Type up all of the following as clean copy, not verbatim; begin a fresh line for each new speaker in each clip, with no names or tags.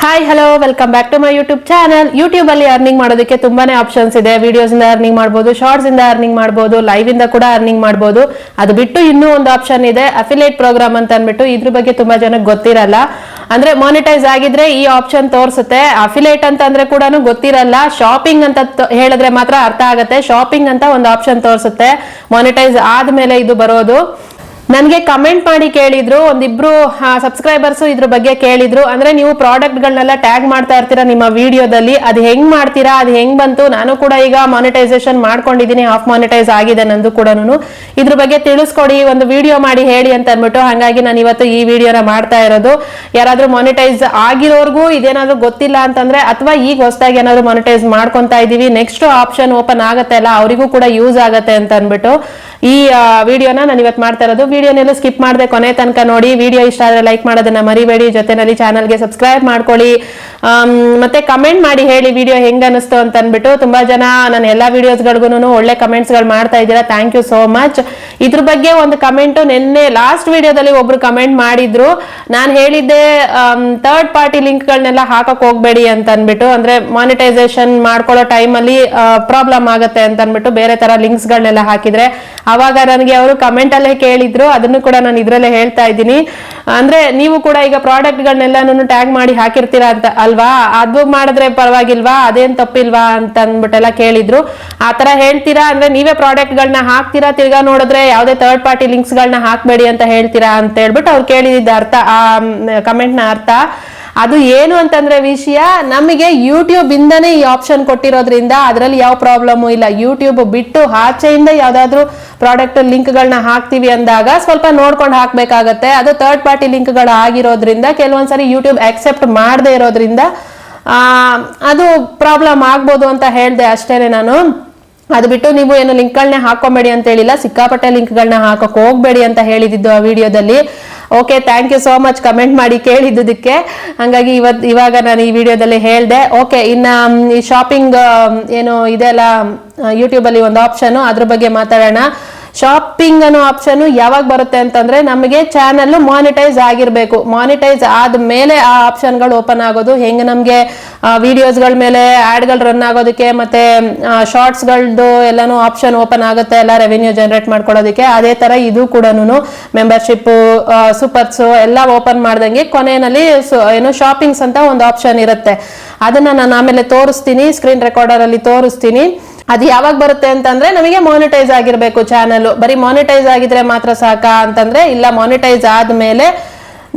Hi hello welcome back to my YouTube channel. YouTube ಅಲ್ಲಿ earning ಮಾಡೋದಕ್ಕೆ ತುಂಬಾನೇ options ಇದೆ. ವಿಡಿಯೋಸ್ ಇಂದ ಅರ್ನಿಂಗ್ ಮಾಡಬಹುದು, ಶಾರ್ಟ್ಸ್ ಇಂದ ಅರ್ನಿಂಗ್ ಮಾಡಬಹುದು, ಲೈವ್ ಇಂದ ಕೂಡ ಅರ್ನಿಂಗ್ ಮಾಡಬಹುದು. ಅದು ಬಿಟ್ಟು ಇನ್ನೂ ಒಂದು ಆಪ್ಷನ್ ಇದೆ, ಅಫಿಲಿಯೇಟ್ ಪ್ರೋಗ್ರಾಮ್ ಅಂತ ಅಂದ್ಬಿಟ್ಟು. ಇದ್ರ ಬಗ್ಗೆ ತುಂಬಾ ಜನಕ್ಕೆ ಗೊತ್ತಿರಲ್ಲ. ಅಂದ್ರೆ ಮಾನಿಟೈಸ್ ಆಗಿದ್ರೆ ಈ ಆಪ್ಷನ್ ತೋರಿಸುತ್ತೆ. ಅಫಿಲಿಯೇಟ್ ಅಂತ ಅಂದ್ರೆ ಕೂಡ ಗೊತ್ತಿರಲ್ಲ. ಶಾಪಿಂಗ್ ಅಂತ ಹೇಳಿದ್ರೆ ಮಾತ್ರ ಅರ್ಥ ಆಗುತ್ತೆ. ಶಾಪಿಂಗ್ ಅಂತ ಒಂದು ಆಪ್ಷನ್ ತೋರಿಸುತ್ತೆ. ಮಾನಿಟೈಸ್ ಆದ್ಮೇಲೆ ಇದು ಬರೋದು. ನನಗೆ ಕಮೆಂಟ್ ಮಾಡಿ ಕೇಳಿದ್ರು, ಒಂದಿಬ್ರು ಸಬ್ಸ್ಕ್ರೈಬರ್ಸ್ ಇದ್ರ ಬಗ್ಗೆ ಕೇಳಿದ್ರು. ಅಂದ್ರೆ ನೀವು ಪ್ರಾಡಕ್ಟ್ ಗಳನ್ನೆಲ್ಲ ಟ್ಯಾಗ್ ಮಾಡ್ತಾ ಇರ್ತೀರಾ ನಿಮ್ಮ ವಿಡಿಯೋದಲ್ಲಿ, ಅದು ಹೆಂಗ್ ಮಾಡ್ತೀರಾ, ಅದು ಹೆಂಗ್ ಬಂತು? ನಾನು ಕೂಡ ಈಗ ಮಾನಿಟೈಸೇಷನ್ ಮಾಡ್ಕೊಂಡಿದ್ದೀನಿ, ಹಾಫ್ ಮಾನಿಟೈಸ್ ಆಗಿದೆ ನಂದು ಕೂಡ. ಇದ್ರ ಬಗ್ಗೆ ತಿಳಿಸ್ಕೊಡಿ, ಒಂದು ವಿಡಿಯೋ ಮಾಡಿ ಹೇಳಿ ಅಂತ ಅನ್ಬಿಟ್ಟು ಹಾಗಾಗಿ ನಾನು ಇವತ್ತು ಈ ವಿಡಿಯೋನ ಮಾಡ್ತಾ ಇರೋದು. ಯಾರಾದ್ರೂ ಮಾನಿಟೈಸ್ ಆಗಿರೋರ್ಗೂ ಇದೇನಾದ್ರೂ ಗೊತ್ತಿಲ್ಲ ಅಂತಂದ್ರೆ, ಅಥವಾ ಈಗ ಹೊಸದಾಗಿ ಏನಾದ್ರು ಮಾನಿಟೈಸ್ ಮಾಡ್ಕೊಂತಾ ಇದೀವಿ, ನೆಕ್ಸ್ಟ್ ಆಪ್ಷನ್ ಓಪನ್ ಆಗತ್ತೆ ಅಲ್ಲ, ಅವರಿಗೂ ಕೂಡ ಯೂಸ್ ಆಗತ್ತೆ ಅಂತ ಅನ್ಬಿಟ್ಟು ಈ ವಿಡಿಯೋನ ನಾನು ಇವತ್ತು ಮಾಡ್ತಾ ಇರೋದು. ವಿಡಿಯೋನೆಲ್ಲ ಸ್ಕಿಪ್ ಮಾಡದೆ ಕೊನೆ ತನಕ ನೋಡಿ. ವಿಡಿಯೋ ಇಷ್ಟ ಆದ್ರೆ ಲೈಕ್ ಮಾಡೋದನ್ನ ಮರಿಬೇಡಿ. ಜೊತೆನಲ್ಲಿ ಚಾನಲ್ಗೆ ಸಬ್ಸ್ಕ್ರೈಬ್ ಮಾಡ್ಕೊಳ್ಳಿ. ಮತ್ತೆ ಕಮೆಂಟ್ ಮಾಡಿ ಹೇಳಿ ವಿಡಿಯೋ ಹೆಂಗ್ ಅನಿಸ್ತು ಅಂತ ಅನ್ಬಿಟ್ಟು. ತುಂಬಾ ಜನ ನನ್ನ ಎಲ್ಲಾ ವಿಡಿಯೋಸ್ಗಳಿಗೂ ಒಳ್ಳೆ ಕಮೆಂಟ್ಸ್ ಗಳು ಮಾಡ್ತಾ ಇದ್ದೀರಾ, ಥ್ಯಾಂಕ್ ಯು ಸೋ ಮಚ್. ಇದ್ರ ಬಗ್ಗೆ ಒಂದು ಕಮೆಂಟ್ ನಿನ್ನೆ ಲಾಸ್ಟ್ ವಿಡಿಯೋದಲ್ಲಿ ಒಬ್ರು ಕಮೆಂಟ್ ಮಾಡಿದ್ರು. ನಾನು ಹೇಳಿದ್ದೆ ಥರ್ಡ್ ಪಾರ್ಟಿ ಲಿಂಕ್ ಗಳನ್ನೆಲ್ಲ ಹಾಕಕ್ ಹೋಗ್ಬೇಡಿ ಅಂತ ಅನ್ಬಿಟ್ಟು. ಅಂದ್ರೆ ಮಾನಿಟೈಸೇಷನ್ ಮಾಡ್ಕೊಳ್ಳೋ ಟೈಮ್ ಅಲ್ಲಿ ಪ್ರಾಬ್ಲಮ್ ಆಗುತ್ತೆ ಅಂತ ಅನ್ಬಿಟ್ಟು ಬೇರೆ ತರ ಲಿಂಕ್ಸ್ ಗಳನ್ನೆಲ್ಲ ಹಾಕಿದ್ರೆ, ಅವಾಗ ನನಗೆ ಅವರು ಕಮೆಂಟ್ ಅಲ್ಲೇ ಕೇಳಿದ್ರು. ಅದನ್ನು ಕೂಡ ನಾನು ಇದ್ರಲ್ಲೇ ಹೇಳ್ತಾ ಇದ್ದೀನಿ. ಅಂದ್ರೆ ನೀವು ಕೂಡ ಈಗ ಪ್ರಾಡಕ್ಟ್ ಗಳನ್ನೆಲ್ಲಾನು ಟ್ಯಾಗ್ ಮಾಡಿ ಹಾಕಿರ್ತೀರಾ ಅಂತ ಅಲ್ವಾ, ಅದು ಮಾಡಿದ್ರೆ ಪರವಾಗಿಲ್ವಾ, ಅದೇನ್ ತಪ್ಪಿಲ್ವಾ ಅಂತ ಅಂದ್ಬಿಟ್ಟೆಲ್ಲ ಕೇಳಿದ್ರು. ಆ ತರ ಹೇಳ್ತೀರಾ ಅಂದ್ರೆ ನೀವೇ ಪ್ರಾಡಕ್ಟ್ ಗಳನ್ನ ಹಾಕ್ತೀರಾ, ತಿರ್ಗಾ ನೋಡಿದ್ರೆ ಯಾವ್ದೇ ಥರ್ಡ್ ಪಾರ್ಟಿ ಲಿಂಕ್ಸ್ ಗಳನ್ನ ಹಾಕ್ಬೇಡಿ ಅಂತ ಹೇಳ್ತೀರಾ ಅಂತ ಹೇಳ್ಬಿಟ್ಟು ಅವ್ರು ಕೇಳಿದ ಅರ್ಥ, ಆ ಕಮೆಂಟ್ ನ ಅರ್ಥ ಅದು ಏನು ಅಂತಂದ್ರೆ ವಿಷಯ, ನಮಗೆ ಯೂಟ್ಯೂಬ್ ಇಂದನೇ ಈ ಆಪ್ಷನ್ ಕೊಟ್ಟಿರೋದ್ರಿಂದ ಅದರಲ್ಲಿ ಯಾವ ಪ್ರಾಬ್ಲಮ್ ಇಲ್ಲ. ಯೂಟ್ಯೂಬ್ ಬಿಟ್ಟು ಆಚೆಯಿಂದ ಯಾವ್ದಾದ್ರು ಪ್ರಾಡಕ್ಟ್ ಲಿಂಕ್ ಗಳನ್ನ ಹಾಕ್ತಿವಿ ಅಂದಾಗ ಸ್ವಲ್ಪ ನೋಡ್ಕೊಂಡು ಹಾಕ್ಬೇಕಾಗತ್ತೆ. ಅದು ಥರ್ಡ್ ಪಾರ್ಟಿ ಲಿಂಕ್ ಗಳು ಆಗಿರೋದ್ರಿಂದ ಕೆಲವೊಂದ್ಸರಿ ಯೂಟ್ಯೂಬ್ ಅಕ್ಸೆಪ್ಟ್ ಮಾಡದೇ ಇರೋದ್ರಿಂದ ಅದು ಪ್ರಾಬ್ಲಮ್ ಆಗ್ಬೋದು ಅಂತ ಹೇಳ್ದೆ ಅಷ್ಟೇನೆ ನಾನು. ಅದು ಬಿಟ್ಟು ನೀವು ಏನು ಲಿಂಕ್ ಗಳನ್ನ ಹಾಕೋಬೇಡಿ ಅಂತ ಹೇಳಿಲ್ಲ, ಸಿಕ್ಕಾಪಟ್ಟೆ ಲಿಂಕ್ ಗಳನ್ನ ಹಾಕಕ್ ಹೋಗ್ಬೇಡಿ ಅಂತ ಹೇಳಿದ್ದು ಆ ವಿಡಿಯೋದಲ್ಲಿ. Okay, thank you so much comment ಮಾಡಿ ಕೇಳಿದ್ದಕ್ಕೆ. ಹಂಗಾಗಿ ಇವಾಗ ನಾನು ಈ ವಿಡಿಯೋದಲ್ಲಿ ಹೇಳ್ದೆ. ಓಕೆ, ಇನ್ನ ಈ ಶಾಪಿಂಗ್ ಏನು ಇದೆಲ್ಲ ಯೂಟ್ಯೂಬ್ ಅಲ್ಲಿ ಒಂದು ಆಪ್ಷನ್, ಅದ್ರ ಬಗ್ಗೆ ಮಾತಾಡೋಣ. ಶಾಪಿಂಗ್ ಅನ್ನೋ ಆಪ್ಷನ್ ಯಾವಾಗ ಬರುತ್ತೆ ಅಂತಂದ್ರೆ, ನಮಗೆ ಚಾನಲ್ ಮಾನಿಟೈಸ್ ಆಗಿರ್ಬೇಕು. ಮಾನಿಟೈಸ್ ಆದ್ಮೇಲೆ ಆ ಆಪ್ಷನ್ ಗಳು ಓಪನ್ ಆಗೋದು. ಹೆಂಗ್ ನಮ್ಗೆ ವಿಡಿಯೋಸ್ ಗಳ ಮೇಲೆ ಆಡ್ ಗಳು ರನ್ ಆಗೋದಕ್ಕೆ ಮತ್ತೆ ಶಾರ್ಟ್ಸ್ ಗಳದ್ದು ಎಲ್ಲಾನು ಆಪ್ಷನ್ ಓಪನ್ ಆಗುತ್ತೆ ಎಲ್ಲ ರೆವೆನ್ಯೂ ಜನರೇಟ್ ಮಾಡ್ಕೊಳ್ಳೋದಕ್ಕೆ, ಅದೇ ತರ ಇದು ಕೂಡ ಮೆಂಬರ್ಶಿಪ್, ಸೂಪರ್ಸ್ ಎಲ್ಲ ಓಪನ್ ಮಾಡ್ದಂಗೆ ಕೊನೆಯಲ್ಲಿ ಏನು ಶಾಪಿಂಗ್ಸ್ ಅಂತ ಒಂದು ಆಪ್ಷನ್ ಇರುತ್ತೆ. ಅದನ್ನ ನಾನು ಆಮೇಲೆ ತೋರಿಸ್ತೀನಿ, ಸ್ಕ್ರೀನ್ ರೆಕಾರ್ಡರ್ ಅಲ್ಲಿ ತೋರಿಸ್ತೀನಿ. ಅದು ಯಾವಾಗ ಬರುತ್ತೆ ಅಂತಂದ್ರೆ, ನಮಗೆ ಮಾನಿಟೈಸ್ ಆಗಿರ್ಬೇಕು ಚಾನಲ್. ಬರೀ ಮಾನಿಟೈಸ್ ಆಗಿದ್ರೆ ಮಾತ್ರ ಸಾಕಾ ಅಂತಂದ್ರೆ ಇಲ್ಲ, ಮಾನಿಟೈಸ್ ಆದ್ಮೇಲೆ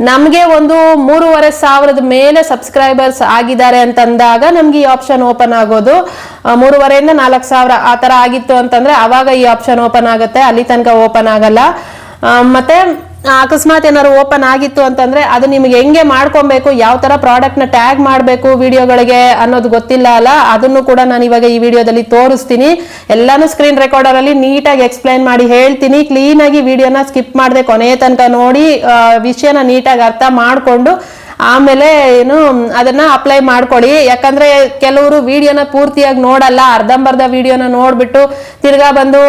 ನಮ್ಗೆ ಒಂದು 3,500 ಮೇಲೆ ಸಬ್ಸ್ಕ್ರೈಬರ್ಸ್ ಆಗಿದ್ದಾರೆ ಅಂತಂದಾಗ ನಮ್ಗೆ ಈ ಆಪ್ಷನ್ ಓಪನ್ ಆಗೋದು. 3,500 ಇಂದ 4,000 ಆ ತರ ಆಗಿತ್ತು ಅಂತಂದ್ರೆ ಅವಾಗ ಈ ಆಪ್ಷನ್ ಓಪನ್ ಆಗುತ್ತೆ, ಅಲ್ಲಿ ತನಕ ಓಪನ್ ಆಗಲ್ಲ. ಮತ್ತೆ ಅಕಸ್ಮಾತ್ ಏನಾದ್ರು ಓಪನ್ ಆಗಿತ್ತು ಅಂತಂದ್ರೆ ಅದು ನಿಮ್ಗೆ ಹೆಂಗೆ ಮಾಡ್ಕೊಬೇಕು, ಯಾವ ತರ ಪ್ರಾಡಕ್ಟ್ ನ ಟ್ಯಾಗ್ ಮಾಡ್ಬೇಕು ವಿಡಿಯೋಗಳಿಗೆ ಅನ್ನೋದು ಗೊತ್ತಿಲ್ಲ ಅಲ್ಲ, ಅದನ್ನು ಕೂಡ ನಾನು ಇವಾಗ ಈ ವಿಡಿಯೋದಲ್ಲಿ ತೋರಿಸ್ತೀನಿ. ಎಲ್ಲಾನು ಸ್ಕ್ರೀನ್ ರೆಕಾರ್ಡರ್ ಅಲ್ಲಿ ನೀಟಾಗಿ ಎಕ್ಸ್ಪ್ಲೈನ್ ಮಾಡಿ ಹೇಳ್ತೀನಿ. ಕ್ಲೀನ್ ಆಗಿ ವಿಡಿಯೋನ ಸ್ಕಿಪ್ ಮಾಡದೆ ಕೊನೆಯ ತನಕ ನೋಡಿ, ವಿಷಯನ ನೀಟಾಗಿ ಅರ್ಥ ಮಾಡ್ಕೊಂಡು ಆಮೇಲೆ ಏನು ಅದನ್ನ ಅಪ್ಲೈ ಮಾಡ್ಕೊಳ್ಳಿ. ಯಾಕಂದ್ರೆ ಕೆಲವರು ವಿಡಿಯೋನ ಪೂರ್ತಿಯಾಗಿ ನೋಡಲ್ಲ, ಅರ್ಧಂಬರ್ಧ ವಿಡಿಯೋನ ನೋಡ್ಬಿಟ್ಟು ತಿರ್ಗಾ ಬಂದು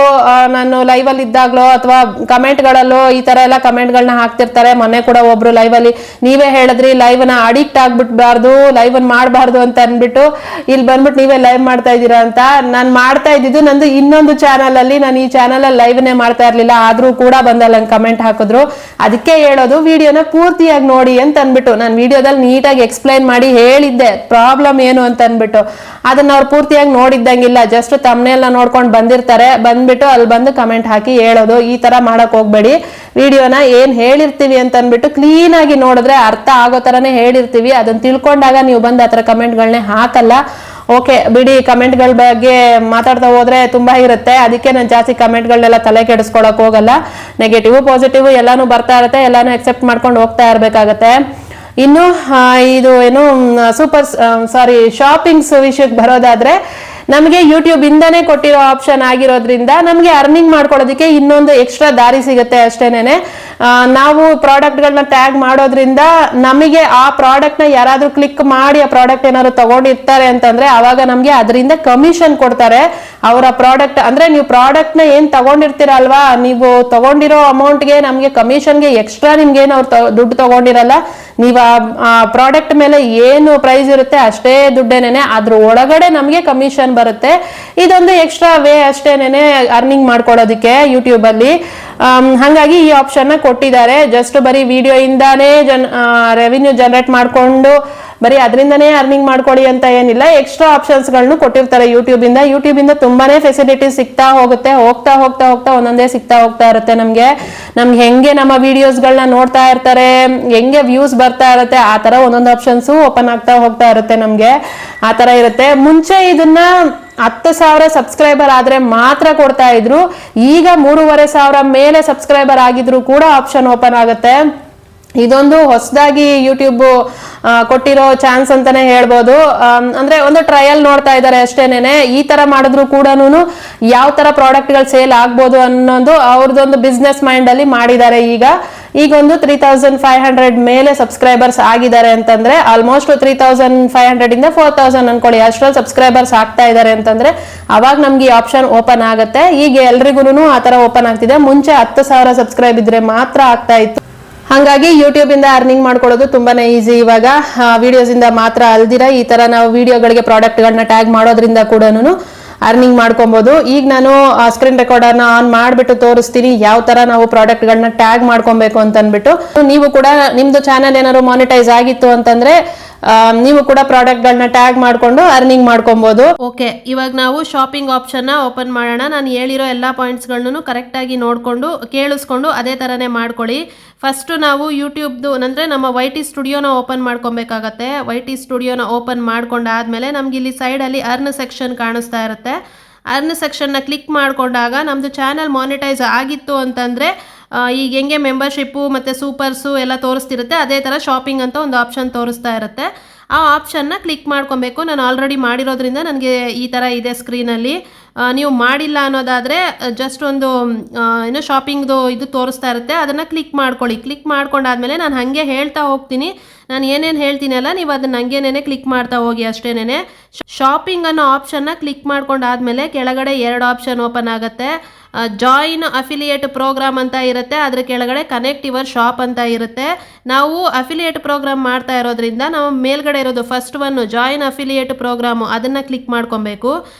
ನಾನು ಲೈವ್ ಅಲ್ಲಿ ಇದ್ದಾಗ್ಲೋ ಅಥವಾ ಕಮೆಂಟ್ ಗಳಲ್ಲೋ ಈ ತರ ಎಲ್ಲ ಕಮೆಂಟ್ ಗಳನ್ನ ಹಾಕ್ತಿರ್ತಾರೆ. ಮೊನ್ನೆ ಕೂಡ ಒಬ್ರು ಲೈವ್ ಅಲ್ಲಿ ನೀವೇ ಹೇಳಿದ್ರಿ ಲೈವ್ ನ ಅಡಿಕ್ಟ್ ಆಗ್ಬಿಟ್ಬಾರ್ದು, ಲೈವ್ ಅನ್ ಮಾಡಬಾರ್ದು ಅಂತ ಅನ್ಬಿಟ್ಟು ಇಲ್ಲಿ ಬಂದ್ಬಿಟ್ಟು ನೀವೇ ಲೈವ್ ಮಾಡ್ತಾ ಇದ್ದೀರಾ ಅಂತ. ನಾನು ಮಾಡ್ತಾ ಇದ್ದಿದ್ದು ನಂದು ಇನ್ನೊಂದು ಚಾನಲ್ ಅಲ್ಲಿ, ನಾನು ಈ ಚಾನಲ್ ಅಲ್ಲಿ ಲೈವ್ ನೇ ಮಾಡ್ತಾ ಇರ್ಲಿಲ್ಲ, ಆದ್ರೂ ಕೂಡ ಬಂದಲ್ಲ ಕಮೆಂಟ್ ಹಾಕಿದ್ರು. ಅದಕ್ಕೆ ಹೇಳೋದು ವಿಡಿಯೋನ ಪೂರ್ತಿಯಾಗಿ ನೋಡಿ ಅಂತ ಅನ್ಬಿಟ್ಟು. ನಾನು ವಿಡಿಯೋದಲ್ಲಿ ನೀಟಾಗಿ ಎಕ್ಸ್ಪ್ಲೈನ್ ಮಾಡಿ ಹೇಳಿದ್ದೆ ಪ್ರಾಬ್ಲಮ್ ಏನು ಅಂತ ಅನ್ಬಿಟ್ಟು. ಅದನ್ನ ಅವ್ರು ಪೂರ್ತಿಯಾಗಿ ನೋಡಿದ್ದಂಗಿಲ್ಲ, ಜಸ್ಟ್ ತಮ್ನೆಲ್ಲ ನೋಡ್ಕೊಂಡು ಬಂದ್ಬಿಟ್ಟು ಅಲ್ಲಿ ಬಂದು ಕಮೆಂಟ್ ಹಾಕಿ ಹೇಳೋದು. ಈ ತರ ಮಾಡಕ್ ಹೋಗ್ಬೇಡಿ. ವಿಡಿಯೋನ ಏನ್ ಹೇಳಿರ್ತೀವಿ ಅಂತ ಅನ್ಬಿಟ್ಟು ಕ್ಲೀನ್ ಆಗಿ ನೋಡಿದ್ರೆ ಅರ್ಥ ಆಗೋ ತರನೇ ಹೇಳಿರ್ತೀವಿ. ಅದನ್ನ ತಿಳ್ಕೊಂಡಾಗ ನೀವು ಬಂದು ಆ ತರ ಕಮೆಂಟ್ಗಳನ್ನೇ ಹಾಕಲ್ಲ. ಓಕೆ ಬಿಡಿ, ಕಮೆಂಟ್ಗಳ ಬಗ್ಗೆ ಮಾತಾಡ್ತಾ ಹೋದ್ರೆ ತುಂಬಾ ಇರುತ್ತೆ, ಅದಕ್ಕೆ ನಾನು ಜಾಸ್ತಿ ಕಮೆಂಟ್ಗಳನ್ನೆಲ್ಲ ತಲೆ ಕೆಡಿಸ್ಕೊಳಕ್ ಹೋಗಲ್ಲ. ನೆಗೆಟಿವ್ ಪಾಸಿಟಿವ್ ಎಲ್ಲಾನು ಬರ್ತಾ ಇರುತ್ತೆ, ಎಲ್ಲಾನು ಅಕ್ಸೆಪ್ಟ್ ಮಾಡ್ಕೊಂಡು ಹೋಗ್ತಾ ಇರ್ಬೇಕಾಗತ್ತೆ. ಇನ್ನು ಇದು ಏನು ಶಾಪಿಂಗ್ಸ್ ವಿಷಯಕ್ಕೆ ಬರೋದಾದ್ರೆ, ನಮಗೆ ಯೂಟ್ಯೂಬ್ ಇಂದಾನೆ ಕೊಟ್ಟಿರೋ ಆಪ್ಷನ್ ಆಗಿರೋದ್ರಿಂದ ನಮಗೆ ಅರ್ನಿಂಗ್ ಮಾಡ್ಕೊಳ್ಳೋದಕ್ಕೆ ಇನ್ನೊಂದು ಎಕ್ಸ್ಟ್ರಾ ದಾರಿ ಸಿಗುತ್ತೆ ಅಷ್ಟೇನೆ. ನಾವು ಪ್ರಾಡಕ್ಟ್ಗಳನ್ನ ಟ್ಯಾಗ್ ಮಾಡೋದ್ರಿಂದ ನಮಗೆ ಆ ಪ್ರಾಡಕ್ಟ್ನ ಯಾರಾದ್ರೂ ಕ್ಲಿಕ್ ಮಾಡಿ ಆ ಪ್ರಾಡಕ್ಟ್ ಏನಾದ್ರು ತಗೊಂಡಿರ್ತಾರೆ ಅಂತಂದ್ರೆ ಅವಾಗ ನಮ್ಗೆ ಅದರಿಂದ ಕಮಿಷನ್ ಕೊಡ್ತಾರೆ. ಅವರ ಪ್ರಾಡಕ್ಟ್ ಅಂದ್ರೆ ನೀವು ಪ್ರಾಡಕ್ಟ್ನ ಏನ್ ತಗೊಂಡಿರ್ತೀರಲ್ವಾ, ನೀವು ತಗೊಂಡಿರೋ ಅಮೌಂಟ್ಗೆ ನಮ್ಗೆ ಕಮಿಷನ್ಗೆ ಎಕ್ಸ್ಟ್ರಾ ನಿಮ್ಗೇನು ಅವ್ರು ದುಡ್ಡು ತಗೊಂಡಿರಲ್ಲ. ನೀವು ಆ ಪ್ರಾಡಕ್ಟ್ ಮೇಲೆ ಏನು ಪ್ರೈಸ್ ಇರುತ್ತೆ ಅಷ್ಟೇ ದುಡ್ಡೇನೆ, ಅದ್ರ ಒಳಗಡೆ ನಮ್ಗೆ ಕಮಿಷನ್ ಬರುತ್ತೆ. ಇದೊಂದು ಎಕ್ಸ್ಟ್ರಾ ವೇ ಅಷ್ಟೇನೆ ಅರ್ನಿಂಗ್ ಮಾಡ್ಕೊಳ್ಳೋದಕ್ಕೆ ಯೂಟ್ಯೂಬ್ ಅಲ್ಲಿ. ಹಾಗಾಗಿ ಈ ಆಪ್ಷನ್ ನ ಕೊಟ್ಟಿದ್ದಾರೆ. ಜಸ್ಟ್ ಬರೀ ವಿಡಿಯೋ ಇಂದಾನೇ ರೆವಿನ್ಯೂ ಜನರೇಟ್ ಮಾಡ್ಕೊಂಡು ಬರೀ ಅದರಿಂದನೇ ಅರ್ನಿಂಗ್ ಮಾಡ್ಕೊಳ್ಳಿ ಅಂತ ಏನಿಲ್ಲ, ಎಕ್ಸ್ಟ್ರಾ ಆಪ್ಷನ್ಸ್ ಗಳನ್ನು ಕೊಟ್ಟಿರ್ತಾರೆ ಯೂಟ್ಯೂಬ್ ಇಂದ ತುಂಬಾನೇ ಫೆಸಿಲಿಟೀಸ್ ಸಿಗ್ತಾ ಹೋಗುತ್ತೆ. ಹೋಗ್ತಾ ಹೋಗ್ತಾ ಹೋಗ್ತಾ ಒಂದೊಂದೇ ಸಿಗ್ತಾ ಹೋಗ್ತಾ ಇರುತ್ತೆ ನಮ್ಗೆ ಹೆಂಗೆ ನಮ್ಮ ವಿಡಿಯೋಸ್ ಗಳನ್ನ ನೋಡ್ತಾ ಇರ್ತಾರೆ, ಹೆಂಗೆ ವ್ಯೂಸ್ ಬರ್ತಾ ಇರುತ್ತೆ, ಆ ತರ ಒಂದೊಂದು ಆಪ್ಷನ್ಸ್ ಓಪನ್ ಆಗ್ತಾ ಹೋಗ್ತಾ ಇರುತ್ತೆ ನಮ್ಗೆ. ಆ ತರ ಇರುತ್ತೆ. ಮುಂಚೆ ಇದನ್ನ 10,000 ಸಬ್ಸ್ಕ್ರೈಬರ್ ಆದ್ರೆ ಮಾತ್ರ ಕೊಡ್ತಾ ಇದ್ರು. ಈಗ 3,500 ಮೇಲೆ ಸಬ್ಸ್ಕ್ರೈಬರ್ ಆಗಿದ್ರು ಕೂಡ ಆಪ್ಷನ್ ಓಪನ್ ಆಗುತ್ತೆ. ಇದೊಂದು ಹೊಸದಾಗಿ ಯೂಟ್ಯೂಬ್ ಕೊಟ್ಟಿರೋ ಚಾನ್ಸ್ ಅಂತಾನೆ ಹೇಳ್ಬೋದು. ಅಂದ್ರೆ ಒಂದು ಟ್ರಯಲ್ ನೋಡ್ತಾ ಇದ್ದಾರೆ ಅಷ್ಟೇನೆ. ಈ ತರ ಮಾಡಿದ್ರು ಕೂಡ ಯಾವ ತರ ಪ್ರಾಡಕ್ಟ್ ಗಳು ಸೇಲ್ ಆಗ್ಬೋದು ಅನ್ನೋದು ಅವ್ರದ್ದೊಂದು ಬಿಸ್ನೆಸ್ ಮೈಂಡ್ ಅಲ್ಲಿ ಮಾಡಿದ್ದಾರೆ. ಈಗ ಒಂದು 3,500 ಮೇಲೆ ಸಬ್ಸ್ಕ್ರೈಬರ್ಸ್ ಆಗಿದ್ದಾರೆ ಅಂತಂದ್ರೆ ಆಲ್ಮೋಸ್ಟ್ 3,500 ಇಂದ 4,000 ಅನ್ಕೊಳ್ಳಿ, ಅಷ್ಟರಲ್ಲಿ ಸಬ್ಸ್ಕ್ರೈಬರ್ಸ್ ಆಗ್ತಾ ಇದ್ದಾರೆ ಅಂತಂದ್ರೆ ಅವಾಗ ನಮ್ಗೆ ಈ ಆಪ್ಷನ್ ಓಪನ್ ಆಗುತ್ತೆ. ಈಗ ಎಲ್ರಿಗೂ ಆ ತರ ಓಪನ್ ಆಗ್ತಿದೆ. ಮುಂಚೆ 10,000 ಸಬ್ಸ್ಕ್ರೈಬ್ ಇದ್ರೆ ಮಾತ್ರ ಆಗ್ತಾ ಇತ್ತು. ಹಾಗಾಗಿ ಯೂಟ್ಯೂಬ್ ಇಂದ ಅರ್ನಿಂಗ್ ಮಾಡ್ಕೊಳ್ಳೋದು ತುಂಬಾನೇ ಈಸಿ ಇವಾಗ. ವಿಡಿಯೋಸ್ ಇಂದ ಮಾತ್ರ ಅಲ್ದಿರ ಈ ತರ ನಾವು ವಿಡಿಯೋಗಳಿಗೆ ಪ್ರಾಡಕ್ಟ್ ಗಳನ್ನ ಟ್ಯಾಗ್ ಮಾಡೋದ್ರಿಂದ ಕೂಡ ಅರ್ನಿಂಗ್ ಮಾಡ್ಕೊಬಹುದು. ಈಗ ನಾನು ಸ್ಕ್ರೀನ್ ರೆಕಾರ್ಡರ್ನ ಆನ್ ಮಾಡ್ಬಿಟ್ಟು ತೋರಿಸ್ತೀನಿ ಯಾವ ತರ ನಾವು ಪ್ರಾಡಕ್ಟ್ ಗಳನ್ನ ಟ್ಯಾಗ್ ಮಾಡ್ಕೊಬೇಕು ಅಂತ ಅಂದ್ಬಿಟ್ಟು. ನೀವು ಕೂಡ ನಿಮ್ದು ಚಾನೆಲ್ ಏನಾದ್ರು ಮಾನಿಟೈಸ್ ಆಗಿತ್ತು ಅಂತಂದ್ರೆ ನೀವು ಕೂಡ ಪ್ರಾಡಕ್ಟ್ ಗಳನ್ನ ಟ್ಯಾಗ್ ಮಾಡ್ಕೊಂಡು ಅರ್ನಿಂಗ್ ಮಾಡ್ಕೊಬಹುದು. ಓಕೆ, ಇವಾಗ ನಾವು ಶಾಪಿಂಗ್ ಆಪ್ಷನ್ ಓಪನ್ ಮಾಡೋಣ. ನಾನು ಹೇಳಿರೋ ಎಲ್ಲಾ ಪಾಯಿಂಟ್ಸ್ ಗಳನ್ನು ಕರೆಕ್ಟ್ ಆಗಿ ನೋಡ್ಕೊಂಡು ಕೇಳಿಸ್ಕೊಂಡು ಅದೇ ತರನೇ ಮಾಡ್ಕೊಳ್ಳಿ. ಫಸ್ಟ್ ನಾವು ಯೂಟ್ಯೂಬ್ದು ಅಂದ್ರೆ ನಮ್ಮ YT ಸ್ಟುಡಿಯೋನ ಓಪನ್ ಮಾಡ್ಕೊಬೇಕಾಗತ್ತೆ. YT ಸ್ಟುಡಿಯೋನ ಓಪನ್ ಮಾಡ್ಕೊಂಡಾದ್ಮೇಲೆ ನಮ್ಗೆ ಇಲ್ಲಿ ಸೈಡ್ ಅಲ್ಲಿ ಅರ್ನ್ ಸೆಕ್ಷನ್ ಕಾಣಿಸ್ತಾ ಇರುತ್ತೆ. ಅರ್ನ್ ಸೆಕ್ಷನ್ನ ಕ್ಲಿಕ್ ಮಾಡ್ಕೊಂಡಾಗ ನಮ್ದು ಚಾನಲ್ ಮಾನಿಟೈಸ್ ಆಗಿತ್ತು ಅಂತಂದ್ರೆ ಈಗ ಹೆಂಗೆ ಮೆಂಬರ್ಶಿಪ್ಪು ಮತ್ತು ಸೂಪರ್ಸು ಎಲ್ಲ ತೋರಿಸ್ತಿರುತ್ತೆ ಅದೇ ಥರ ಶಾಪಿಂಗ್ ಅಂತ ಒಂದು ಆಪ್ಷನ್ ತೋರಿಸ್ತಾ ಇರುತ್ತೆ. ಆ ಆಪ್ಷನ್ನ ಕ್ಲಿಕ್ ಮಾಡ್ಕೊಬೇಕು. ನಾನು ಆಲ್ರೆಡಿ ಮಾಡಿರೋದ್ರಿಂದ ನನಗೆ ಈ ಥರ ಇದೆ ಸ್ಕ್ರೀನಲ್ಲಿ. ನೀವು ಮಾಡಿಲ್ಲ ಅನ್ನೋದಾದರೆ ಜಸ್ಟ್ ಒಂದು ಏನೋ ಶಾಪಿಂಗ್ದು ಇದು ತೋರಿಸ್ತಾ ಇರುತ್ತೆ, ಅದನ್ನು ಕ್ಲಿಕ್ ಮಾಡ್ಕೊಳ್ಳಿ. ಕ್ಲಿಕ್ ಮಾಡ್ಕೊಂಡಾದ್ಮೇಲೆ ನಾನು ಹಾಗೆ ಹೇಳ್ತಾ ಹೋಗ್ತೀನಿ. ನಾನು ಏನೇನು ಹೇಳ್ತೀನಲ್ಲ ನೀವು ಅದನ್ನು ಹಂಗೇನೆ ಕ್ಲಿಕ್ ಮಾಡ್ತಾ ಹೋಗಿ ಅಷ್ಟೇನೆ. ಶಾಪಿಂಗ್ ಅನ್ನೋ ಆಪ್ಷನ್ನ ಕ್ಲಿಕ್ ಮಾಡ್ಕೊಂಡಾದ್ಮೇಲೆ ಕೆಳಗಡೆ 2 ಆಪ್ಷನ್ ಓಪನ್ ಆಗುತ್ತೆ. ಜಾಯಿನ್ ಅಫಿಲಿಯೇಟ್ ಪ್ರೋಗ್ರಾಮ್ ಅಂತ ಇರುತ್ತೆ, ಅದ್ರ ಕೆಳಗಡೆ ಕನೆಕ್ಟ್ ಯುವರ್ ಶಾಪ್ ಅಂತ ಇರುತ್ತೆ. ನಾವು ಅಫಿಲಿಯೇಟ್ ಪ್ರೋಗ್ರಾಮ್ ಮಾಡ್ತಾ ಇರೋದ್ರಿಂದ ನಾವು ಮೇಲ್ಗಡೆ ಇರೋದು first one join affiliate program ಅದನ್ನು ಕ್ಲಿಕ್ ಮಾಡ್ಕೊಬೇಕು.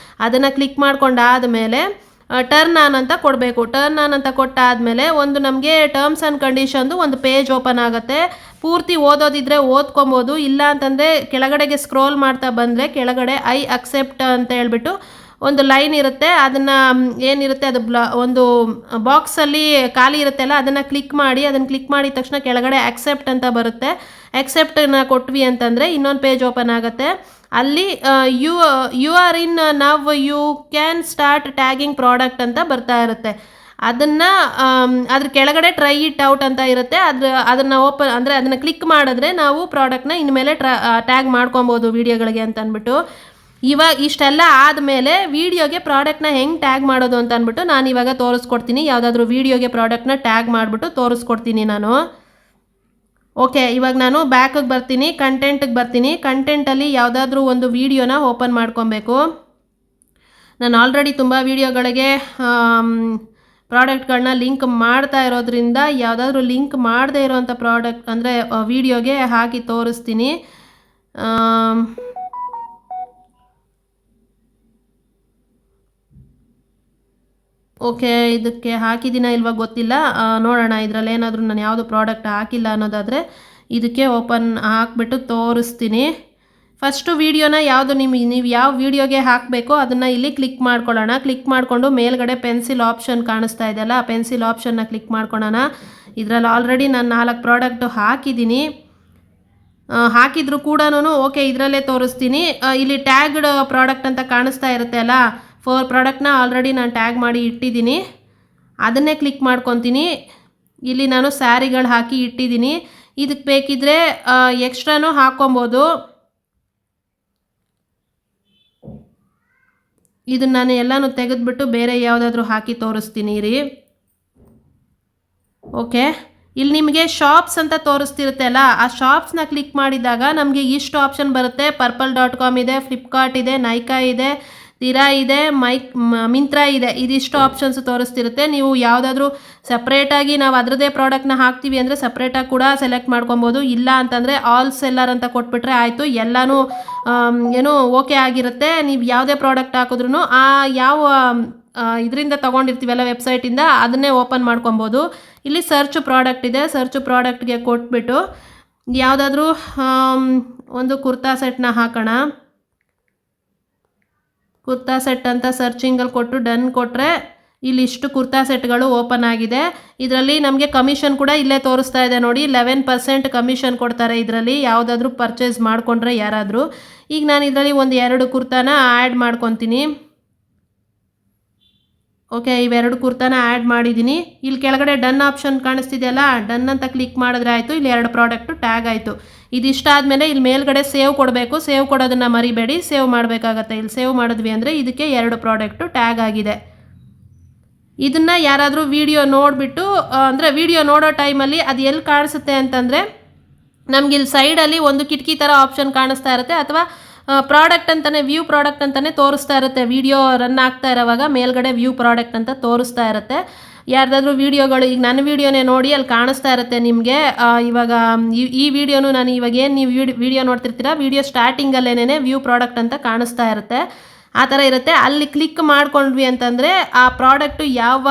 ಅದನ್ನು ಕ್ಲಿಕ್ ಮಾಡ್ಕೊಂಡಾದ್ಮೇಲೆ ಟರ್ನ್ ಆನ್ ಅಂತ ಕೊಡಬೇಕು. ಟರ್ನ್ ಆನ್ ಅಂತ ಕೊಟ್ಟಾದ್ಮೇಲೆ ಒಂದು ನಮಗೆ ಟರ್ಮ್ಸ್ ಆ್ಯಂಡ್ ಕಂಡೀಷನ್ದು ಒಂದು ಪೇಜ್ ಓಪನ್ ಆಗುತ್ತೆ. ಪೂರ್ತಿ ಓದೋದಿದ್ರೆ ಓದ್ಕೊಬೋದು, ಇಲ್ಲ ಅಂತಂದರೆ ಕೆಳಗಡೆಗೆ ಸ್ಕ್ರೋಲ್ ಮಾಡ್ತಾ ಬಂದರೆ ಕೆಳಗಡೆ ಐ ಅಕ್ಸೆಪ್ಟ್ ಅಂತ ಹೇಳ್ಬಿಟ್ಟು ಒಂದು ಲೈನ್ ಇರುತ್ತೆ. ಅದನ್ನು ಏನಿರುತ್ತೆ ಅದು ಒಂದು ಬಾಕ್ಸಲ್ಲಿ ಖಾಲಿ ಇರುತ್ತೆಲ್ಲ ಅದನ್ನು ಕ್ಲಿಕ್ ಮಾಡಿ. ಅದನ್ನು ಕ್ಲಿಕ್ ಮಾಡಿದ ತಕ್ಷಣ ಕೆಳಗಡೆ ಅಕ್ಸೆಪ್ಟ್ ಅಂತ ಬರುತ್ತೆ. ಅಕ್ಸೆಪ್ಟನ್ನ ಕೊಟ್ವಿ ಅಂತಂದರೆ ಇನ್ನೊಂದು ಪೇಜ್ ಓಪನ್ ಆಗುತ್ತೆ. ಅಲ್ಲಿ you are in now you can start tagging product ಅಂತ ಬರ್ತಾ ಇರುತ್ತೆ. ಅದನ್ನು ಅದ್ರ ಕೆಳಗಡೆ ಟ್ರೈ ಇಟ್ ಔಟ್ ಅಂತ ಇರುತ್ತೆ. ಅದನ್ನು ಓಪನ್ ಅಂದರೆ ಅದನ್ನು ಕ್ಲಿಕ್ ಮಾಡಿದ್ರೆ ನಾವು ಪ್ರಾಡಕ್ಟ್ನ ಇನ್ಮೇಲೆ ಟ್ಯಾಗ್ ಮಾಡ್ಕೊಬೋದು ವೀಡಿಯೋಗಳಿಗೆ ಅಂತ ಅಂದ್ಬಿಟ್ಟು. ಇವಾಗ ಇಷ್ಟೆಲ್ಲ ಆದಮೇಲೆ ವೀಡಿಯೋಗೆ ಪ್ರಾಡಕ್ಟ್ನ ಹೆಂಗೆ ಟ್ಯಾಗ್ ಮಾಡೋದು ಅಂತ ಅಂದ್ಬಿಟ್ಟು ನಾನು ಇವಾಗ ತೋರಿಸ್ಕೊಡ್ತೀನಿ. ಯಾವುದಾದ್ರೂ ವೀಡಿಯೋಗೆ ಪ್ರಾಡಕ್ಟ್ನ ಟ್ಯಾಗ್ ಮಾಡಿಬಿಟ್ಟು ತೋರಿಸ್ಕೊಡ್ತೀನಿ ನಾನು. ಓಕೆ, ಇವಾಗ ನಾನು ಬ್ಯಾಕಿಗೆ ಬರ್ತೀನಿ, ಕಂಟೆಂಟಿಗೆ ಬರ್ತೀನಿ. ಕಂಟೆಂಟಲ್ಲಿ ಯಾವುದಾದ್ರೂ ಒಂದು ವೀಡಿಯೋನ ಓಪನ್ ಮಾಡ್ಕೊಬೇಕು. ನಾನು ಆಲ್ರೆಡಿ ತುಂಬ ವೀಡಿಯೋಗಳಿಗೆ ಪ್ರಾಡಕ್ಟ್ಗಳನ್ನ ಲಿಂಕ್ ಮಾಡ್ತಾ ಇರೋದ್ರಿಂದ ಯಾವುದಾದ್ರೂ ಲಿಂಕ್ ಮಾಡದೇ ಇರೋವಂಥ ಪ್ರಾಡಕ್ಟ್ ಅಂದರೆ ವೀಡಿಯೋಗೆ ಹಾಕಿ ತೋರಿಸ್ತೀನಿ. ಓಕೆ, ಇದಕ್ಕೆ ಹಾಕಿದ್ದೀನ ಇಲ್ವಾ ಗೊತ್ತಿಲ್ಲ, ನೋಡೋಣ. ಇದರಲ್ಲಿ ಏನಾದರೂ ನಾನು ಯಾವುದು ಪ್ರಾಡಕ್ಟ್ ಹಾಕಿಲ್ಲ ಅನ್ನೋದಾದರೆ ಇದಕ್ಕೆ ಓಪನ್ ಹಾಕ್ಬಿಟ್ಟು ತೋರಿಸ್ತೀನಿ. ಫಸ್ಟು ವೀಡಿಯೋನ ಯಾವುದು ನೀವು ಯಾವ ವೀಡಿಯೋಗೆ ಹಾಕಬೇಕೋ ಅದನ್ನು ಇಲ್ಲಿ ಕ್ಲಿಕ್ ಮಾಡ್ಕೊಳ್ಳೋಣ. ಕ್ಲಿಕ್ ಮಾಡಿಕೊಂಡು ಮೇಲ್ಗಡೆ ಪೆನ್ಸಿಲ್ ಆಪ್ಷನ್ ಕಾಣಿಸ್ತಾ ಇದೆಯಲ್ಲ, ಆ ಪೆನ್ಸಿಲ್ ಆಪ್ಷನ್ನ ಕ್ಲಿಕ್ ಮಾಡ್ಕೊಳ್ಳೋಣ. ಇದರಲ್ಲಿ ಆಲ್ರೆಡಿ ನಾನು 4 ಪ್ರಾಡಕ್ಟು ಹಾಕಿದ್ದೀನಿ. ಹಾಕಿದ್ರು ಕೂಡ ಓಕೆ ಇದರಲ್ಲೇ ತೋರಿಸ್ತೀನಿ. ಇಲ್ಲಿ ಟ್ಯಾಗ್ಡ್ ಪ್ರಾಡಕ್ಟ್ ಅಂತ ಕಾಣಿಸ್ತಾ ಇರುತ್ತೆ ಅಲ್ಲ, 4 ಪ್ರಾಡಕ್ಟ್ನ ಆಲ್ರೆಡಿ ನಾನು ಟ್ಯಾಗ್ ಮಾಡಿ ಇಟ್ಟಿದ್ದೀನಿ. ಅದನ್ನೇ ಕ್ಲಿಕ್ ಮಾಡ್ಕೊತೀನಿ. ಇಲ್ಲಿ ನಾನು ಸ್ಯಾರಿಗಳು ಹಾಕಿ ಇಟ್ಟಿದ್ದೀನಿ. ಇದಕ್ಕೆ ಬೇಕಿದ್ರೆ ಎಕ್ಸ್ಟ್ರಾನೂ ಹಾಕ್ಕೊಬೋದು. ಇದನ್ನು ನಾನು ಎಲ್ಲನೂ ತೆಗೆದುಬಿಟ್ಟು ಬೇರೆ ಯಾವುದಾದ್ರೂ ಹಾಕಿ ತೋರಿಸ್ತೀನಿ ರೀ. ಓಕೆ, ಇಲ್ಲಿ ನಿಮಗೆ ಶಾಪ್ಸ್ ಅಂತ ತೋರಿಸ್ತಿರುತ್ತೆ ಅಲ್ಲ, ಆ ಶಾಪ್ಸ್ನ ಕ್ಲಿಕ್ ಮಾಡಿದಾಗ ನಮಗೆ ಇಷ್ಟು ಆಪ್ಷನ್ ಬರುತ್ತೆ. purple.com ಇದೆ, ಫ್ಲಿಪ್ಕಾರ್ಟ್ ಇದೆ, ನೈಕಾ ಇದೆ, ತಿರಾ ಇದೆ, ಮಿಂತ್ರಾ ಇದೆ. ಇದಿಷ್ಟು ಆಪ್ಷನ್ಸ್ ತೋರಿಸ್ತಿರುತ್ತೆ. ನೀವು ಯಾವುದಾದ್ರೂ ಸಪ್ರೇಟಾಗಿ ನಾವು ಅದರದೇ ಪ್ರಾಡಕ್ಟ್ನ ಹಾಕ್ತೀವಿ ಅಂದರೆ ಸಪ್ರೇಟಾಗಿ ಕೂಡ ಸೆಲೆಕ್ಟ್ ಮಾಡ್ಕೊಬೋದು. ಇಲ್ಲ ಅಂತಂದರೆ ಆಲ್ ಸೆಲ್ಲರ್ ಅಂತ ಕೊಟ್ಬಿಟ್ರೆ ಆಯಿತು, ಎಲ್ಲನೂ ಏನೋ ಓಕೆ ಆಗಿರುತ್ತೆ. ನೀವು ಯಾವುದೇ ಪ್ರಾಡಕ್ಟ್ ಹಾಕಿದ್ರೂ ಆ ಯಾವ ಇದರಿಂದ ತೊಗೊಂಡಿರ್ತೀವಲ್ಲ ವೆಬ್ಸೈಟಿಂದ ಅದನ್ನೇ ಓಪನ್ ಮಾಡ್ಕೊಬೋದು. ಇಲ್ಲಿ ಸರ್ಚ್ ಪ್ರಾಡಕ್ಟ್ ಇದೆ, ಸರ್ಚ್ ಪ್ರಾಡಕ್ಟ್ಗೆ ಕೊಟ್ಬಿಟ್ಟು ಯಾವುದಾದ್ರೂ ಒಂದು ಕುರ್ತಾ ಸೆಟ್ನ ಹಾಕೋಣ. ಕುರ್ತಾ ಸೆಟ್ ಅಂತ ಸರ್ಚಿಂಗಲ್ಲಿ ಕೊಟ್ಟು ಡನ್ ಕೊಟ್ಟರೆ ಇಲ್ಲಿ ಇಷ್ಟು ಕುರ್ತಾ ಸೆಟ್ಗಳು ಓಪನ್ ಆಗಿದೆ. ಇದರಲ್ಲಿ ನಮಗೆ ಕಮಿಷನ್ ಕೂಡ ಇಲ್ಲೇ ತೋರಿಸ್ತಾ ಇದೆ ನೋಡಿ, 11% ಕಮಿಷನ್ ಕೊಡ್ತಾರೆ ಇದರಲ್ಲಿ ಯಾವುದಾದ್ರೂ ಪರ್ಚೇಸ್ ಮಾಡಿಕೊಂಡ್ರೆ ಯಾರಾದರೂ. ಈಗ ನಾನು ಇದರಲ್ಲಿ ಒಂದು 2 ಕುರ್ತಾನ ಆ್ಯಡ್ ಮಾಡ್ಕೊತೀನಿ. ಓಕೆ, ಇವೆರಡು ಕುರ್ತಾನ ಆ್ಯಡ್ ಮಾಡಿದ್ದೀನಿ. ಇಲ್ಲಿ ಕೆಳಗಡೆ ಡನ್ ಆಪ್ಷನ್ ಕಾಣಿಸ್ತಿದೆಯಲ್ಲ, ಡನ್ ಅಂತ ಕ್ಲಿಕ್ ಮಾಡಿದ್ರೆ ಆಯಿತು. ಇಲ್ಲಿ 2 ಪ್ರಾಡಕ್ಟು ಟ್ಯಾಗ್ ಆಯಿತು. ಇದಿಷ್ಟಾದಮೇಲೆ ಇಲ್ಲಿ ಮೇಲ್ಗಡೆ ಸೇವ್ ಕೊಡಬೇಕು. ಸೇವ್ ಕೊಡೋದನ್ನು ಮರಿಬೇಡಿ, ಸೇವ್ ಮಾಡಬೇಕಾಗತ್ತೆ. ಇಲ್ಲಿ ಸೇವ್ ಮಾಡಿದ್ವಿ ಅಂದರೆ ಇದಕ್ಕೆ 2 ಪ್ರಾಡಕ್ಟು ಟ್ಯಾಗ್ ಆಗಿದೆ. ಇದನ್ನು ಯಾರಾದರೂ ವಿಡಿಯೋ ನೋಡಿಬಿಟ್ಟು ಅಂದರೆ ವಿಡಿಯೋ ನೋಡೋ ಟೈಮಲ್ಲಿ ಅದು ಎಲ್ಲಿ ಕಾಣಿಸುತ್ತೆ ಅಂತಂದರೆ ನಮ್ಗೆ ಇಲ್ಲಿ ಸೈಡಲ್ಲಿ ಒಂದು ಕಿಟಕಿ ಥರ ಆಪ್ಷನ್ ಕಾಣಿಸ್ತಾ ಇರುತ್ತೆ, ಅಥವಾ ಪ್ರಾಡಕ್ಟ್ ಅಂತಲೇ ವ್ಯೂ ಪ್ರಾಡಕ್ಟ್ ಅಂತಲೇ ತೋರಿಸ್ತಾ ಇರುತ್ತೆ. ವಿಡಿಯೋ ರನ್ ಆಗ್ತಾ ಇರೋವಾಗ ಮೇಲ್ಗಡೆ ವ್ಯೂ ಪ್ರಾಡಕ್ಟ್ ಅಂತ ತೋರಿಸ್ತಾ ಇರುತ್ತೆ. ಯಾರ್ದಾದ್ರೂ ವೀಡಿಯೋಗಳು ಈಗ ನನ್ನ ವೀಡಿಯೋನೇ ನೋಡಿ ಅಲ್ಲಿ ಕಾಣಿಸ್ತಾ ಇರುತ್ತೆ ನಿಮಗೆ. ಇವಾಗ ಈ ವಿಡಿಯೋನು ನಾನು ಇವಾಗ ಏನು ನೀವು ವಿಡಿಯೋ ನೋಡ್ತಿರ್ತೀರ, ವಿಡಿಯೋ ಸ್ಟಾರ್ಟಿಂಗಲ್ಲೇನೇ ವ್ಯೂ ಪ್ರಾಡಕ್ಟ್ ಅಂತ ಕಾಣಿಸ್ತಾ ಇರುತ್ತೆ. ಆ ಥರ ಇರುತ್ತೆ. ಅಲ್ಲಿ ಕ್ಲಿಕ್ ಮಾಡ್ಕೊಂಡ್ವಿ ಅಂತಂದರೆ ಆ ಪ್ರಾಡಕ್ಟು ಯಾವ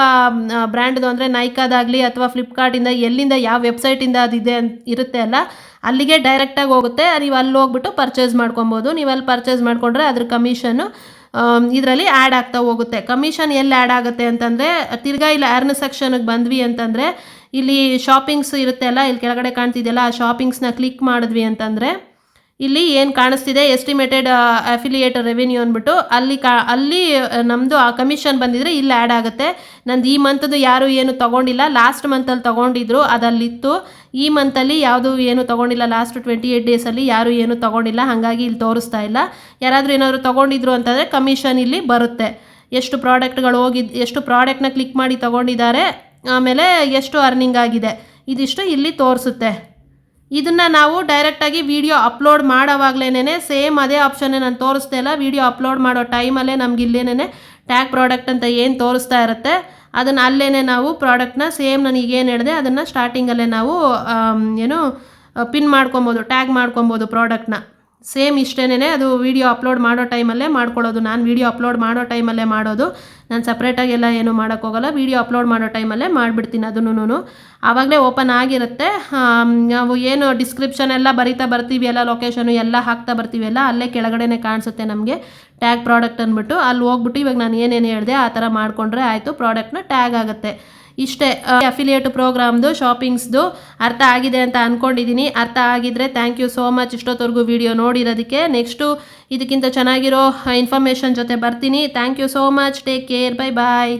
ಬ್ರ್ಯಾಂಡ್ದು ಅಂದರೆ ನೈಕಾದಾಗಲಿ ಅಥವಾ ಫ್ಲಿಪ್ಕಾರ್ಟಿಂದ ಎಲ್ಲಿಂದ ಯಾವ ವೆಬ್ಸೈಟಿಂದ ಅದಿದೆ ಅಂತ ಇರುತ್ತೆ ಅಲ್ಲ, ಅಲ್ಲಿಗೆ ಡೈರೆಕ್ಟಾಗಿ ಹೋಗುತ್ತೆ. ನೀವು ಅಲ್ಲಿ ಹೋಗ್ಬಿಟ್ಟು ಪರ್ಚೇಸ್ ಮಾಡ್ಕೊಬೋದು. ನೀವು ಅಲ್ಲಿ ಪರ್ಚೇಸ್ ಮಾಡಿಕೊಂಡ್ರೆ ಅದ್ರ ಕಮಿಷನ್ನು ಇದರಲ್ಲಿ ಆ್ಯಡ್ ಆಗ್ತಾ ಹೋಗುತ್ತೆ. ಕಮಿಷನ್ ಎಲ್ಲಿ ಆ್ಯಡ್ ಆಗುತ್ತೆ ಅಂತಂದರೆ ತಿರ್ಗಾ ಇಲ್ಲಿ ಅರ್ನ್ ಸೆಕ್ಷನ್ಗೆ ಬಂದ್ವಿ ಅಂತಂದರೆ ಇಲ್ಲಿ ಶಾಪಿಂಗ್ಸ್ ಇರುತ್ತೆ ಅಲ್ಲ, ಇಲ್ಲಿ ಕೆಳಗಡೆ ಕಾಣ್ತಿದೆಯಲ್ಲ, ಆ ಶಾಪಿಂಗ್ಸ್ನ ಕ್ಲಿಕ್ ಮಾಡಿದ್ವಿ ಅಂತಂದರೆ ಇಲ್ಲಿ ಏನು ಕಾಣಿಸ್ತಿದೆ ಎಸ್ಟಿಮೇಟೆಡ್ ಅಫಿಲಿಯೇಟ್ ರೆವೆನ್ಯೂ ಅಂದ್ಬಿಟ್ಟು ಅಲ್ಲಿ ನಮ್ಮದು ಆ ಕಮಿಷನ್ ಬಂದಿದ್ರೆ ಇಲ್ಲಿ ಆ್ಯಡ್ ಆಗುತ್ತೆ. ನಂದು ಈ ಮಂತದ್ದು ಯಾರು ಏನು ತೊಗೊಂಡಿಲ್ಲ, ಲಾಸ್ಟ್ ಮಂತಲ್ಲಿ ತೊಗೊಂಡಿದ್ರು ಅದಲ್ಲಿತ್ತು. ಈ ಮಂತಲ್ಲಿ ಯಾವುದು ಏನು ತೊಗೊಂಡಿಲ್ಲ, ಲಾಸ್ಟ್ 28 ಡೇಸಲ್ಲಿ ಯಾರು ಏನು ತೊಗೊಂಡಿಲ್ಲ, ಹಾಗಾಗಿ ಇಲ್ಲಿ ತೋರಿಸ್ತಾ ಇಲ್ಲ. ಯಾರಾದರೂ ಏನಾದರೂ ತೊಗೊಂಡಿದ್ರು ಅಂತಂದರೆ ಕಮಿಷನ್ ಇಲ್ಲಿ ಬರುತ್ತೆ. ಎಷ್ಟು ಪ್ರಾಡಕ್ಟ್ಗಳು ಎಷ್ಟು ಪ್ರಾಡಕ್ಟ್ನ ಕ್ಲಿಕ್ ಮಾಡಿ ತೊಗೊಂಡಿದ್ದಾರೆ, ಆಮೇಲೆ ಎಷ್ಟು ಅರ್ನಿಂಗ್ ಆಗಿದೆ, ಇದಿಷ್ಟು ಇಲ್ಲಿ ತೋರಿಸುತ್ತೆ. ಇದನ್ನು ನಾವು ಡೈರೆಕ್ಟಾಗಿ ವಿಡಿಯೋ ಅಪ್ಲೋಡ್ ಮಾಡೋವಾಗಲೇ ಸೇಮ್ ಅದೇ ಆಪ್ಷನ್ನೇ ನಾನು ತೋರಿಸ್ತಾ ಇಲ್ಲ, ವಿಡಿಯೋ ಅಪ್ಲೋಡ್ ಮಾಡೋ ಟೈಮಲ್ಲೇ ನಮ್ಗೆ ಇಲ್ಲೇನೇ ಟ್ಯಾಗ್ ಪ್ರಾಡಕ್ಟ್ ಅಂತ ಏನು ತೋರಿಸ್ತಾ ಇರುತ್ತೆ ಅದನ್ನು ಅಲ್ಲೇ ನಾವು ಪ್ರಾಡಕ್ಟ್ನ ಸೇಮ್ ನನಗೆ ಏನು ಹೇಳಿದೆ ಅದನ್ನು ಸ್ಟಾರ್ಟಿಂಗಲ್ಲೇ ನಾವು ಪಿನ್ ಮಾಡ್ಕೊಬೋದು, ಟ್ಯಾಗ್ ಮಾಡ್ಕೊಬೋದು ಪ್ರಾಡಕ್ಟ್ನ. ಸೇಮ್ ಇಷ್ಟೇನೆ, ಅದು ವೀಡಿಯೋ ಅಪ್ಲೋಡ್ ಮಾಡೋ ಟೈಮಲ್ಲೇ ಮಾಡ್ಕೊಳ್ಳೋದು. ನಾನು ವೀಡಿಯೋ ಅಪ್ಲೋಡ್ ಮಾಡೋ ಟೈಮಲ್ಲೇ ಮಾಡೋದು, ನಾನು ಸಪ್ರೇಟಾಗೆಲ್ಲ ಏನು ಮಾಡೋಕ್ಕೋಗಲ್ಲ. ವೀಡಿಯೋ ಅಪ್ಲೋಡ್ ಮಾಡೋ ಟೈಮಲ್ಲೇ ಮಾಡಿಬಿಡ್ತೀನಿ ಅದನ್ನು. ಆವಾಗಲೇ ಓಪನ್ ಆಗಿರುತ್ತೆ. ನಾವು ಏನು ಡಿಸ್ಕ್ರಿಪ್ಷನ್ ಎಲ್ಲ ಬರಿತಾ ಬರ್ತೀವಿ ಎಲ್ಲ, ಲೊಕೇಶನು ಎಲ್ಲ ಹಾಕ್ತಾ ಬರ್ತೀವಿ ಎಲ್ಲ, ಅಲ್ಲೇ ಕೆಳಗಡೆನೇ ಕಾಣಿಸುತ್ತೆ ನಮಗೆ ಟ್ಯಾಗ್ ಪ್ರಾಡಕ್ಟ್ ಅಂದ್ಬಿಟ್ಟು. ಅಲ್ಲಿ ಹೋಗ್ಬಿಟ್ಟು ಇವಾಗ ನಾನು ಏನೇನು ಹೇಳಿದೆ ಆ ಥರ ಮಾಡಿಕೊಂಡ್ರೆ ಆಯಿತು, ಪ್ರಾಡಕ್ಟ್ನ ಟ್ಯಾಗ್ ಆಗುತ್ತೆ. ಇಷ್ಟೇ ಅಫಿಲಿಯೇಟ್ ಪ್ರೋಗ್ರಾಮ್ದು ಶಾಪಿಂಗ್ಸ್ದು ಅರ್ಥ ಆಗಿದೆ ಅಂತ ಅಂದ್ಕೊಂಡಿದ್ದೀನಿ. ಅರ್ಥ ಆಗಿದ್ರೆ ಥ್ಯಾಂಕ್ ಯು ಸೋ ಮಚ್ ಇಷ್ಟೊತ್ತವರೆಗೂ ವಿಡಿಯೋ ನೋಡಿರೋದಕ್ಕೆ. ನೆಕ್ಸ್ಟು ಇದಕ್ಕಿಂತ ಚೆನ್ನಾಗಿರೋ ಇನ್ಫಾರ್ಮೇಷನ್ ಜೊತೆ ಬರ್ತೀನಿ. Thank you so much, take care, bye bye.